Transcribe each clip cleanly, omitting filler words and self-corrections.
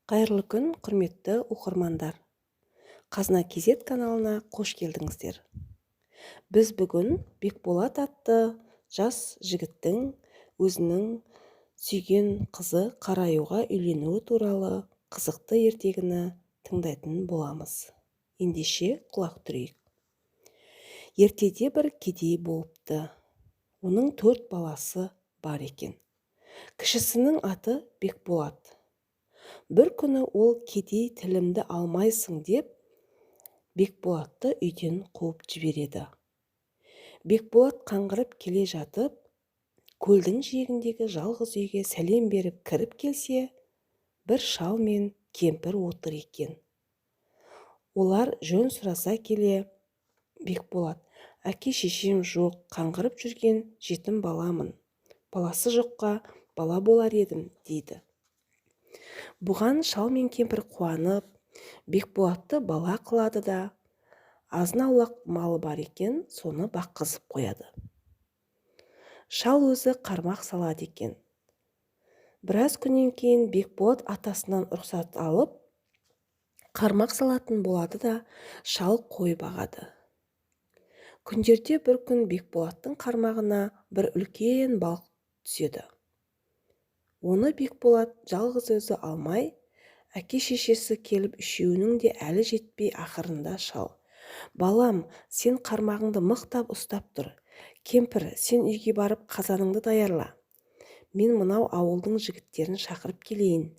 Қайырлы күн, құрметті оқырмандар. Қазына кезет каналына қош келдіңіздер. Біз бүгін Бекболат атты жас жігіттің өзінің сүйген қызы Қараюға үйленуі туралы қызықты ертегіні тыңдайтын боламыз. Ендеше құлақ түрейік. Ертеде бір кедей болыпты. Оның 4 баласы бар екен. Кішісінің аты Бекболат. Бір күні ол кедей тілімді алмайсың деп Бекболатты үйден қуып жібереді. Бекболат қаңғырып келе жатып, көлдің жиегіндегі жалғыз үйге сәлем беріп кіріп келсе, бір шал мен кемпір отыр екен. Олар жөн сұраса келе, Бекболат: әке-шешем жоқ, қаңғырып жүрген жетім баламын. Баласы жоққа бала болар едім, дейді. Бұған шал мен кемпір қуанып, Бекболатты бала қылады да, азын-аулақ малы бар екен, соны баққызып қояды. Шал өзі қармақ салады екен. Біраз күннен кейін Бекболат атасынан рұқсат алып, қармақ салатын болады да, шал қой бағады. Күндерде бір күн Бекболаттың қармағына бір үлкен балық түседі. Оны Бекболат жалғыз өзі алмай, әке-шешесі келіп үшеуінің де әлі жетпей, ақырында шал: балам, сен қармағыңды мықтап ұстап тұр. Кемпір, сен үйге барып қазаныңды даярла. Мен мынау ауылдың жігіттерін шақырып келейін,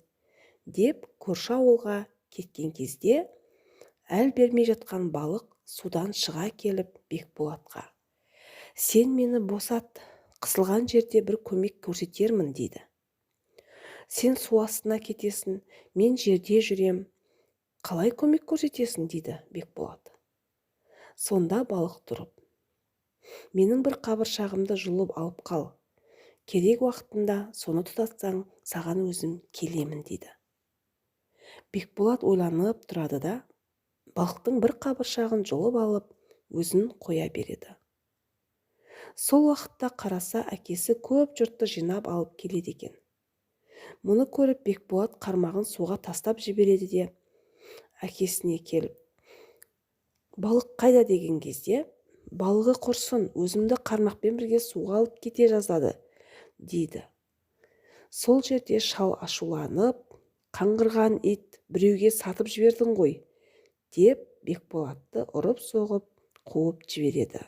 деп көрші ауылға кеткен кезде, әл бермей жатқан балық судан шыға келіп Бекболатқа: сен мені босат, қысылған жерде бір көмек көрсетермін, дейді. Сен су астына кетесің, мен жерде жүрем. Қалай көмек көрсетесің, дейді Бекболат. Сонда балық тұрып: менің бір қабыршағымды жұлып алып қал. Керек уақытында соны тұтатсаң, саған өзім келемін, дейді. Бекболат ойланып тұрады да, балықтың бір қабыршағын жұлып алып, өзін қоя береді. Сол уақытта қараса, әкесі көп жұртты жинап алып келеді екен. Мұны көріп Бекболат қармағын суға тастап жібереді де, әкесіне келіп: балық қайда деген кезде, балығы құрсын, өзімді қармақпен бірге суға алып кете жаздады, дейді. Сол жерде шал ашуланып: қаңғырған ит, біреуге сатып жібердің ғой, деп Бекболатты ұрып-соғып қуып жібереді.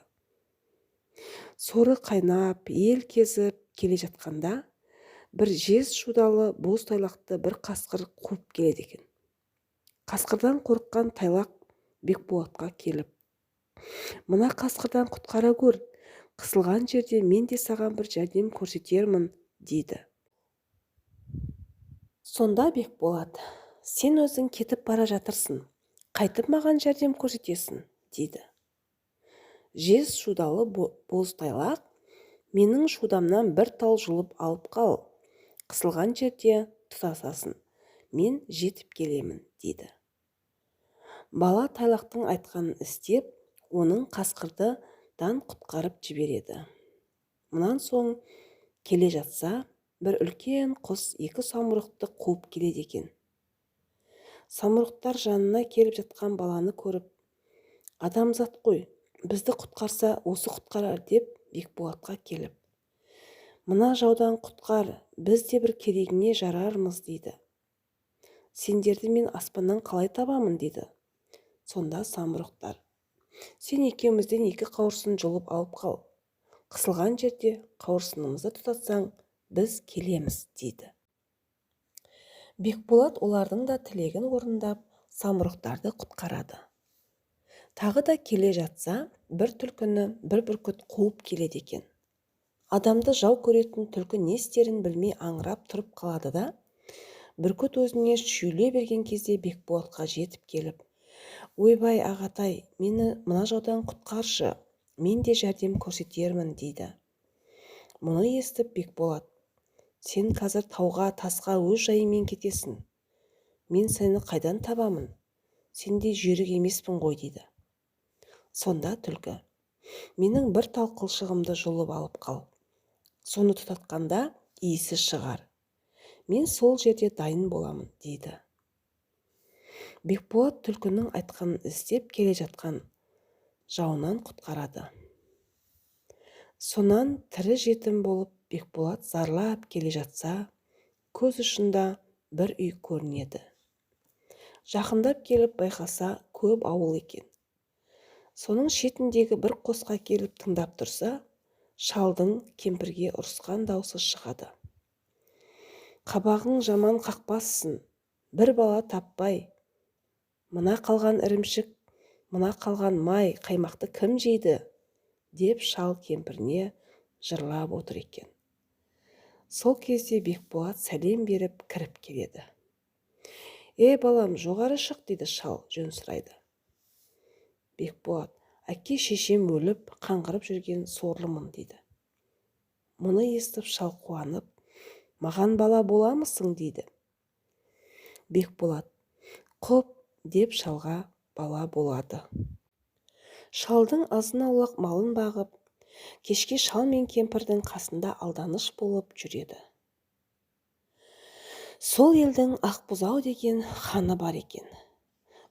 Соры қайнап, ел кезіп келе жатқанда, бір жез шудалы боз тайлақты бір қасқыр қуып келеді екен. Қасқырдан қорыққан тайлақ Бекболатқа келіп: мына қасқырдан құтқара көр, қысылған жерде мен де саған бір жәрдем көрсетермін, дейді. Сонда Бекболат: сен өзің кетіп бара жатырсың, қайтып маған жәрдем көрсетесің, дейді. Жез шудалы боз тайлақ: менің шудамнан бір тал жұлып алып қал, қысылған жерде тұтасасын, мен жетіп келемін, дейді. Бала тайлақтың айтқанын істеп, оның қасқырдан құтқарып жібереді. Мұнан соң келе жатса, бір үлкен құс 2 самұрықты қуып келеді екен. Самұрықтар жанына келіп жатқан баланы көріп: адамзат қой, бізді құтқарса, осы құтқарар, деп Бекболатқа келіп: мына жаудан құтқар, біз де бір керегіңе жарармыз, дейді. Сендерді мен аспаннан қалай табамын, дейді. Сонда самұрықтар: сен екеумізден 2 қауырсын жұлып алып қал. Қысылған жерде қауырсынымызды тұтатсаң, біз келеміз, дейді. Бекболат олардың да тілегін орындап, самұрықтарды құтқарады. Тағы да келе жатса, бір түлкіні бір бүркіт қуып келеді екен. Адамды жау көретін түлкі не істерін білмей аңырап тұрып қалады да, бүркіт өзіне шүйіле берген кезде Бекболатқа жетіп келіп: ойбай ағатай, мені мына жаудан құтқаршы, мен де жәрдем көрсетермін, дейді. Мұны естіп Бекболат: сен қазір тауға, тасқа өз жайыңмен кетесің. Мен сені қайдан табамын? Сендей жүйрік емеспін ғой, дейді. Сонда түлкі: менің бір тал қылшығымды жұлып алып қал. Соны тұтатқанда иісі шығар. Мен сол жерде дайын боламын, дейді. Бекболат түлкінің айтқанын іздеп келе жатқан жауынан құтқарады. Сонан тірі жетім болып Бекболат зарлап келе жатса, көз ұшында бір үй көрінеді. Жақындап келіп байқаса, көп ауыл екен. Соның шетіндегі бір қосқа келіп тыңдап тұрса, шалдың кемпірге ұрысқан даусы шығады. Қабағың жаман қақпассың, бір бала таппай. Мына қалған ірімшік, мына қалған май, қаймақты кім жейді? Деп шал кемпіріне жырлап отыр екен. Сол кезде Бекболат сәлем беріп кіріп келеді. Балам, жоғары шық, дейді шал, жөн сұрайды. Бекболат: әке шешем өліп, қаңғырып жүрген сорлымын, дейді. Мұны естіп шал қуанып, маған бала боламысың, дейді. Бекболат: құп, деп шалға бала болады. Шалдың азын-аулақ малын бағып, кешке шал мен кемпірдің қасында алданыш болып жүреді. Сол елдің Ақбұзау деген ханы бар екен.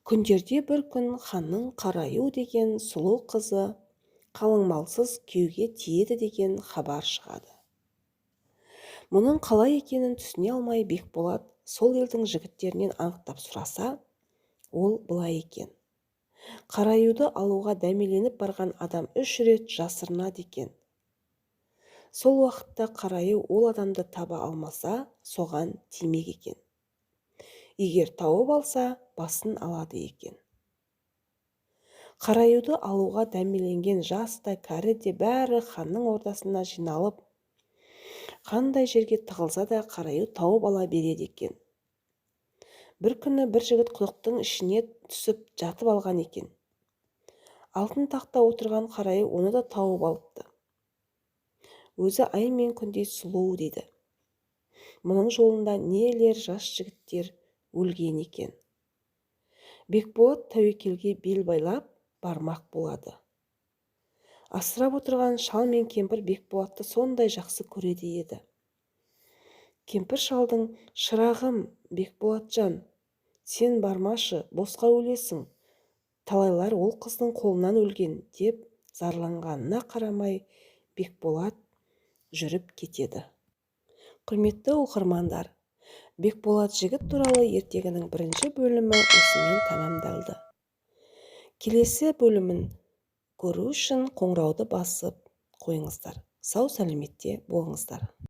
Күндерде бір күн ханның Қараю деген сұлу қызы қалың малсыз күйеуге тиеді деген хабар шығады. Мұның қалай екенін түсіне алмай Бекболат сол елдің жігіттерінен анықтап сұраса, ол былай екен. Қараюды алуға дәмеленіп барған адам 3 рет жасырынады екен. Сол уақытта Қараю ол адамды таба алмаса, соған тимек екен. Егер тауып алса, басын алады екен. Қараюды алуға дәмеленген жастай кәрі де бәрі ханның ордасына жиналып, қандай жерге тығылса да Қараю тауып ала береді екен. Бір күні бір жігіт құдықтың ішіне түсіп жатып алған екен. Алтын тақта отырған Қараю оны да тауып алыпты. Өзі ай мен күндей сұлу, дейді. Мұның жолында нелер жас жігіттер өлген екен. Бекболат тәуекелге бел байлап бармақ болады. Асырап отырған шал мен кемпір Бекболатты сондай жақсы көреді еді. Кемпір шалдың: шырағым, Бекболатжан, сен бармашы, босқа өлесің. Талайлар ол қыздың қолынан өлген, деп зарланғанына қарамай Бекболат жүріп кетеді. Құрметті оқырмандар, Бекболат жігіт туралы ертегінің 1 бөлімі осымен тәмамдалды. Келесі бөлімін көру үшін қоңырауды басып қойыңыздар. Сау сәлеметте болыңыздар.